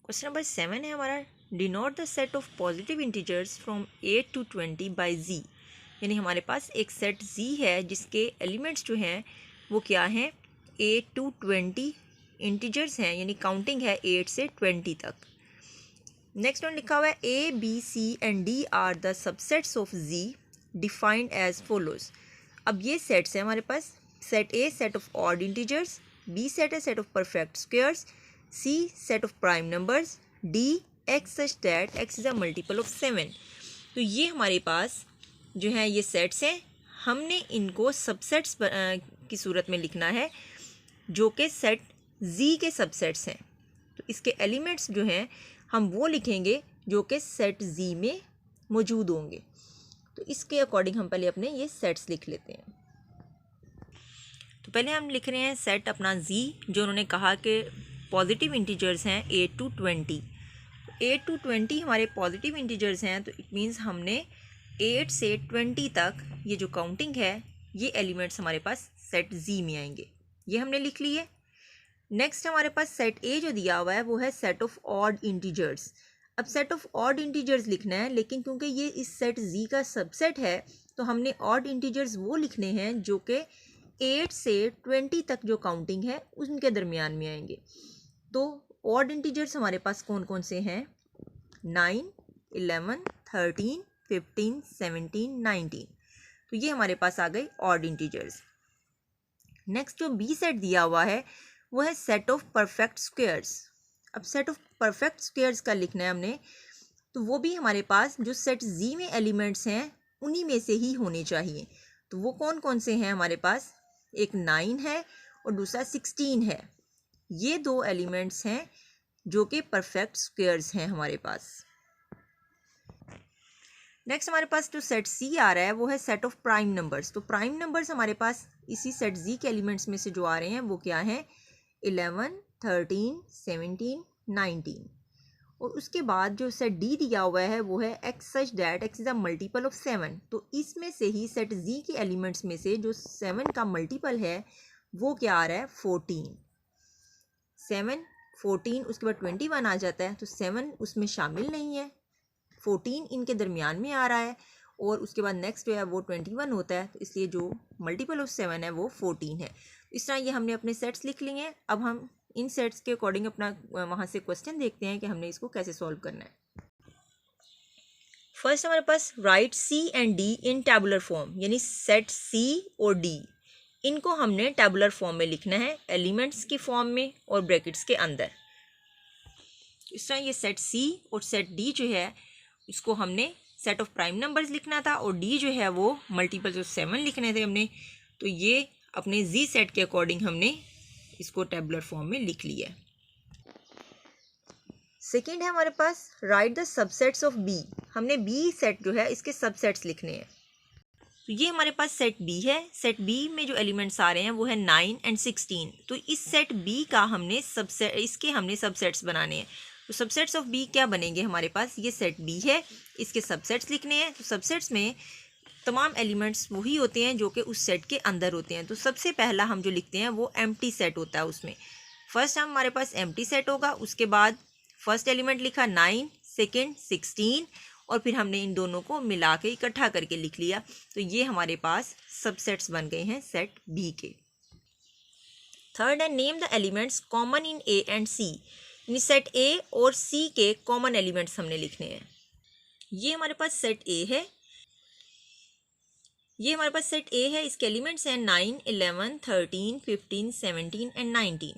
Question number 7 है हमारा, denote the set of positive integers from 8 to 20 by G. यानी हमारे पास एक सेट जी है जिसके एलिमेंट्स जो हैं वो क्या हैं, 8 to 20 इंटीजर्स हैं, यानी काउंटिंग है 8 से 20 तक। नेक्स्ट वन लिखा हुआ है, A B C and D are the subsets of G defined as follows. अब ये सेट्स हैं हमारे पास, set A set of odd integers, B set है set of perfect squares, C set of prime numbers, D X such that X is a multiple of 7। तो ये हमारे पास जो है ये सेट्स हैं, हमने इनको सबसेट्स की सूरत में लिखना है जो कि सेट जी के सबसेट्स हैं। तो इसके एलिमेंट्स जो हैं हम वो लिखेंगे जो कि सेट जी में मौजूद होंगे। तो इसके अकॉर्डिंग हम पहले अपने ये सेट्स लिख लेते हैं। तो पहले हम लिख रहे हैं सेट अपना जी, जो उन्होंने कहा कि पॉजिटिव इंटीजर्स हैं 8 to 20। 8 to 20 हमारे पॉजिटिव इंटीजर्स हैं, तो इट मीन्स हमने 8 से 20 तक ये जो काउंटिंग है ये एलिमेंट्स हमारे पास सेट जी में आएंगे। ये हमने लिख लिए। नेक्स्ट हमारे पास सेट ए जो दिया हुआ है वो है सेट ऑफ ऑड इंटीजर्स। अब सेट ऑफ ऑड इंटीजर्स लिखना है, लेकिन क्योंकि ये इस सेट जी का सबसेट है तो हमने ऑड इंटीजर्स वो लिखने हैं जो कि 8 से 20 तक जो काउंटिंग है उनके दरमियान में आएंगे। तो ऑड इंटीजर्स हमारे पास कौन कौन से हैं, 9, 11, 13, 15, 17, 19। तो ये हमारे पास आ गए ऑड इंटीजर्स। नेक्स्ट जो बी सेट दिया हुआ है वो है सेट ऑफ परफेक्ट स्क्वायर्स। अब सेट ऑफ परफेक्ट स्क्वायर्स का लिखना है हमने, तो वो भी हमारे पास जो सेट जी में एलिमेंट्स हैं उन्हीं में से ही होने चाहिए। तो वो कौन कौन से हैं हमारे पास, एक 9 है और दूसरा 16 है। ये दो एलिमेंट्स हैं जो कि परफेक्ट स्क्वायर्स हैं हमारे पास। नेक्स्ट हमारे पास जो सेट सी आ रहा है वो है सेट ऑफ प्राइम नंबर्स। तो प्राइम नंबर्स हमारे पास इसी सेट जी के एलिमेंट्स में से जो आ रहे हैं वो क्या हैं, 11, 13, 17, 19। और उसके बाद जो सेट डी दिया हुआ है वो है x such that X is a multiple of 7। तो इसमें से ही सेट जी के एलिमेंट्स में से जो 7 का मल्टीपल है वो क्या आ रहा है, 14। 7, 14, उसके बाद 21 आ जाता है, तो 7 उसमें शामिल नहीं है, 14 इनके दरमियान में आ रहा है, और उसके बाद नेक्स्ट जो है वो 21 होता है। तो इसलिए जो मल्टीपल ऑफ 7 है वो 14 है। इस तरह ये हमने अपने सेट्स लिख लिए हैं। अब हम इन सेट्स के अकॉर्डिंग अपना वहाँ से क्वेश्चन देखते हैं कि हमने इसको कैसे सॉल्व करना है। फर्स्ट हमारे पास write C and D in tabular form, यानी सेट सी और डी इनको हमने टैबुलर फॉर्म में लिखना है, एलिमेंट्स की फॉर्म में और ब्रैकेट्स के अंदर। इस तरह ये सेट सी और सेट डी जो है इसको हमने सेट ऑफ प्राइम नंबर्स लिखना था, और डी जो है वो मल्टीपल्स ऑफ 7 लिखने थे हमने। तो ये अपने जी सेट के अकॉर्डिंग हमने इसको टेबुलर फॉर्म में लिख लिया। सेकेंड है हमारे पास write the subsets of B. हमने बी सेट जो है इसके सबसेट्स लिखने हैं। तो ये हमारे पास सेट बी है। सेट बी में जो एलिमेंट्स आ रहे हैं वो है 9 and 16। तो इस सेट बी का हमने इसके हमने सबसेट्स बनाने हैं। तो सबसेट्स ऑफ बी क्या बनेंगे हमारे पास, ये सेट बी है, इसके सबसेट्स लिखने हैं। तो सबसेट्स में तमाम एलिमेंट्स वही होते हैं जो कि उस सेट के अंदर होते हैं। तो सबसे पहला हम जो लिखते हैं वो एम्प्टी सेट होता है। उसमें फर्स्ट हमारे पास एम्प्टी सेट होगा, उसके बाद फर्स्ट एलिमेंट लिखा 9, सेकेंड 16, और फिर हमने इन दोनों को मिला के इकट्ठा करके लिख लिया। तो ये हमारे पास सबसेट्स बन गए हैं सेट बी के। थर्ड है name the elements common in A and C. यानी सेट ए और सी के कॉमन एलिमेंट्स हमने लिखने हैं। ये हमारे पास सेट ए है, इसके एलिमेंट्स हैं 9, 11, 13, 15, 17 एंड 19।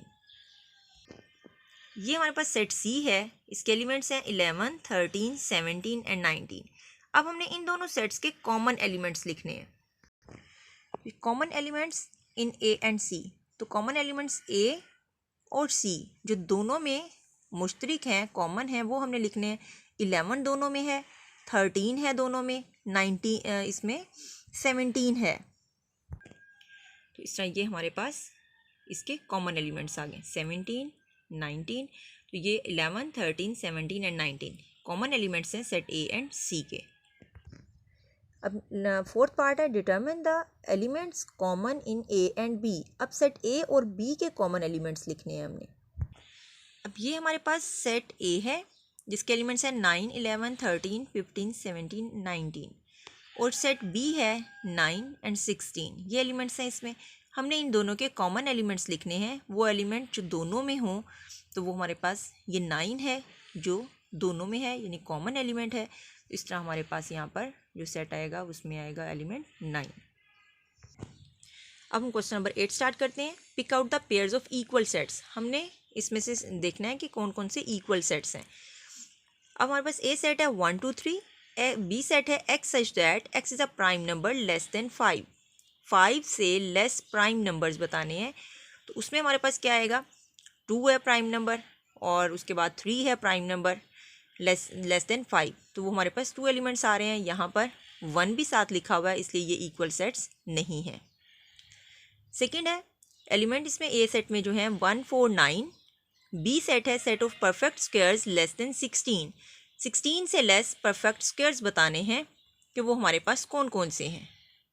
ये हमारे पास सेट सी है, इसके एलिमेंट्स हैं 11, 13, 17 एंड 19। अब हमने इन दोनों सेट्स के कॉमन एलिमेंट्स लिखने हैं। Common elements in A and C. तो कॉमन एलिमेंट्स ए और सी जो दोनों में मुश्तरिक हैं, कॉमन हैं, वो हमने लिखने हैं। 11 दोनों में है, 13 है दोनों में, 19 इसमें 17 है। तो इस तरह ये हमारे पास इसके कॉमन एलिमेंट्स आ गए, 17, 19। तो ये 11, 13, 17 एंड 19 कॉमन एलिमेंट्स हैं सेट ए एंड सी के। अब फोर्थ पार्ट है determine the elements common in A and B. अब सेट ए और बी के कॉमन एलिमेंट्स लिखने हैं हमने। अब ये हमारे पास सेट ए है जिसके एलिमेंट्स हैं 9, 11, 13, 15, 17, 19 और सेट बी है 9 एंड 16। ये एलिमेंट्स हैं इसमें। हमने इन दोनों के कॉमन एलिमेंट्स लिखने हैं, वो एलिमेंट जो दोनों में हों, तो वो हमारे पास ये 9 है जो दोनों में है यानी कॉमन एलिमेंट है। तो इस तरह हमारे पास यहाँ पर जो सेट आएगा उसमें आएगा एलिमेंट 9। अब हम क्वेश्चन नंबर 8 स्टार्ट करते हैं। Pick out the pairs of equal sets. हमने इसमें से देखना है कि कौन कौन से इक्वल सेट्स हैं। अब हमारे पास ए सेट है 1 2 3, बी सेट है x such that X is a prime number less than 5। 5 से लेस प्राइम नंबर्स बताने हैं, तो उसमें हमारे पास क्या आएगा, 2 है प्राइम नंबर और उसके बाद 3 है प्राइम नंबर लेस देन 5। तो वो हमारे पास 2 एलिमेंट्स आ रहे हैं। यहाँ पर 1 भी साथ लिखा हुआ है, इसलिए ये इक्वल सेट्स नहीं है। सेकेंड है एलिमेंट इसमें ए सेट में जो है 1 4 9। बी सेट है set of perfect squares less than 16। 16 से लेस परफेक्ट स्क्वायर्स बताने हैं कि वो हमारे पास कौन कौन से हैं।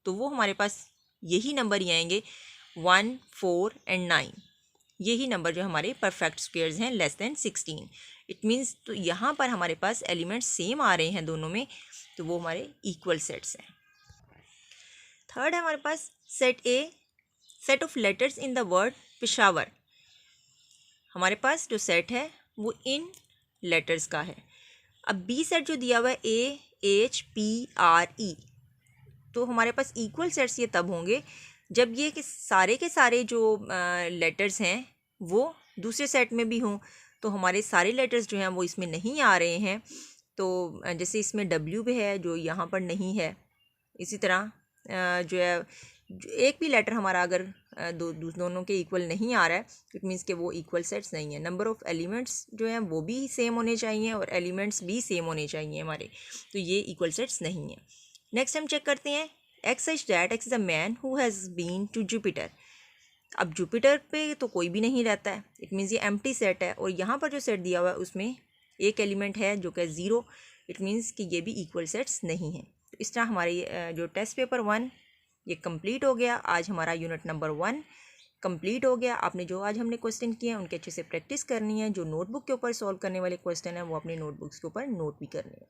तो वो हमारे पास यही नंबर ही आएंगे 1 4 एंड 9। यही नंबर जो हमारे परफेक्ट स्क्वायर्स हैं लेस देन 16। इट मीन्स तो यहाँ पर हमारे पास एलिमेंट्स सेम आ रहे हैं दोनों में, तो वो हमारे इक्वल सेट्स हैं। थर्ड है हमारे पास set A set of letters in the word Peshawar. हमारे पास जो सेट है वो इन लेटर्स का है। अब बी सेट जो दिया हुआ है AHPRE, तो हमारे पास इक्वल सेट्स ये तब होंगे जब ये के सारे जो लेटर्स हैं वो दूसरे सेट में भी हों। तो हमारे सारे लेटर्स जो हैं वो इसमें नहीं आ रहे हैं। तो जैसे इसमें W भी है जो यहाँ पर नहीं है। इसी तरह जो है एक भी लेटर हमारा अगर दोनों के इक्वल नहीं आ रहा है, इट मीन्स कि वो इक्वल सेट्स नहीं है। नंबर ऑफ़ एलिमेंट्स जो हैं वो भी सेम होने चाहिए और एलिमेंट्स भी सेम होने चाहिए हमारे, तो ये इक्वल सेट्स नहीं है। नेक्स्ट हम चेक करते हैं X such that X is a man who has been to Jupiter. अब जुपिटर पे तो कोई भी नहीं रहता है, इट मीन्स ये एम्प्टी सेट है और यहाँ पर जो सेट दिया हुआ है उसमें एक एलिमेंट है जो कि 0। इट मीन्स कि ये भी इक्वल सेट्स नहीं है। तो इस तरह हमारे जो टेस्ट पेपर 1 ये कंप्लीट हो गया। आज हमारा यूनिट नंबर 1 कंप्लीट हो गया। आपने जो आज हमने क्वेश्चन किए हैं उनके अच्छे से प्रैक्टिस करनी है। जो नोटबुक के ऊपर सॉल्व करने वाले क्वेश्चन हैं वो अपनी नोटबुक्स के ऊपर नोट भी करने हैं।